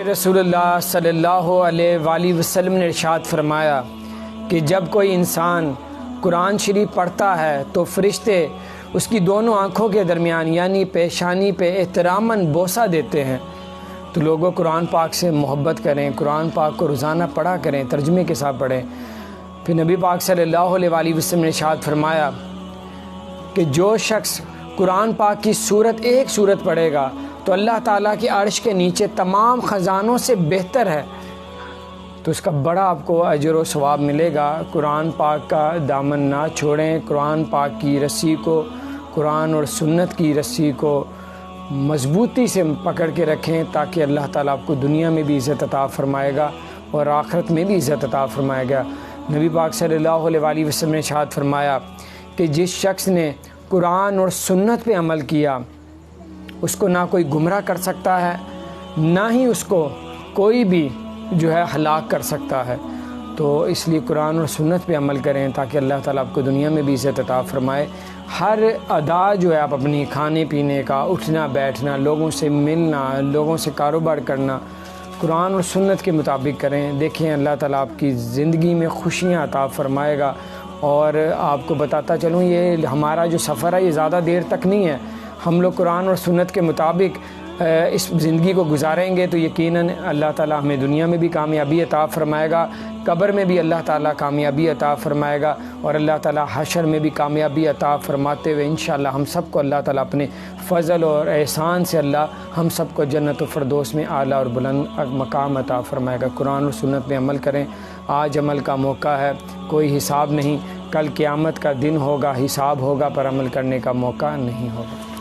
رسول اللہ صلی اللہ علیہ وآلہ وسلم نے ارشاد فرمایا کہ جب کوئی انسان قرآن شریف پڑھتا ہے تو فرشتے اس کی دونوں آنکھوں کے درمیان یعنی پیشانی پہ احتراماً بوسہ دیتے ہیں۔ تو لوگوں قرآن پاک سے محبت کریں، قرآن پاک کو روزانہ پڑھا کریں، ترجمے کے ساتھ پڑھیں۔ پھر نبی پاک صلی اللہ علیہ وآلہ وسلم نے ارشاد فرمایا کہ جو شخص قرآن پاک کی ایک سورت پڑھے گا تو اللہ تعالیٰ کی عرش کے نیچے تمام خزانوں سے بہتر ہے، تو اس کا بڑا آپ کو اجر و ثواب ملے گا۔ قرآن پاک کا دامن نہ چھوڑیں، قرآن پاک کی رسی کو، قرآن اور سنت کی رسی کو مضبوطی سے پکڑ کے رکھیں تاکہ اللہ تعالیٰ آپ کو دنیا میں بھی عزت عطا فرمائے گا اور آخرت میں بھی عزت عطا فرمائے گا۔ نبی پاک صلی اللہ علیہ وآلہ وسلم نے ارشاد فرمایا کہ جس شخص نے قرآن اور سنت پہ عمل کیا اس کو نہ کوئی گمراہ کر سکتا ہے، نہ ہی اس کو کوئی بھی ہلاک کر سکتا ہے۔ تو اس لیے قرآن اور سنت پہ عمل کریں تاکہ اللہ تعالیٰ آپ کو دنیا میں بھی عزت عطا فرمائے۔ ہر ادا آپ اپنی کھانے پینے کا، اٹھنا بیٹھنا، لوگوں سے ملنا، لوگوں سے کاروبار کرنا قرآن اور سنت کے مطابق کریں۔ دیکھیں اللہ تعالیٰ آپ کی زندگی میں خوشیاں عطا فرمائے گا۔ اور آپ کو بتاتا چلوں یہ ہمارا جو سفر ہے یہ زیادہ دیر تک نہیں ہے، ہم لوگ قرآن اور سنت کے مطابق اس زندگی کو گزاریں گے تو یقیناً اللہ تعالیٰ ہمیں دنیا میں بھی کامیابی عطا فرمائے گا، قبر میں بھی اللہ تعالیٰ کامیابی عطا فرمائے گا، اور اللہ تعالیٰ حشر میں بھی کامیابی عطا فرماتے ہوئے انشاءاللہ ہم سب کو اللہ تعالیٰ اپنے فضل اور احسان سے اللہ ہم سب کو جنت و فردوس میں اعلیٰ اور بلند مقام عطا فرمائے گا۔ قرآن اور سنت پہ عمل کریں، آج عمل کا موقع ہے، کوئی حساب نہیں، کل قیامت کا دن ہوگا، حساب ہوگا پر عمل کرنے کا موقع نہیں ہوگا۔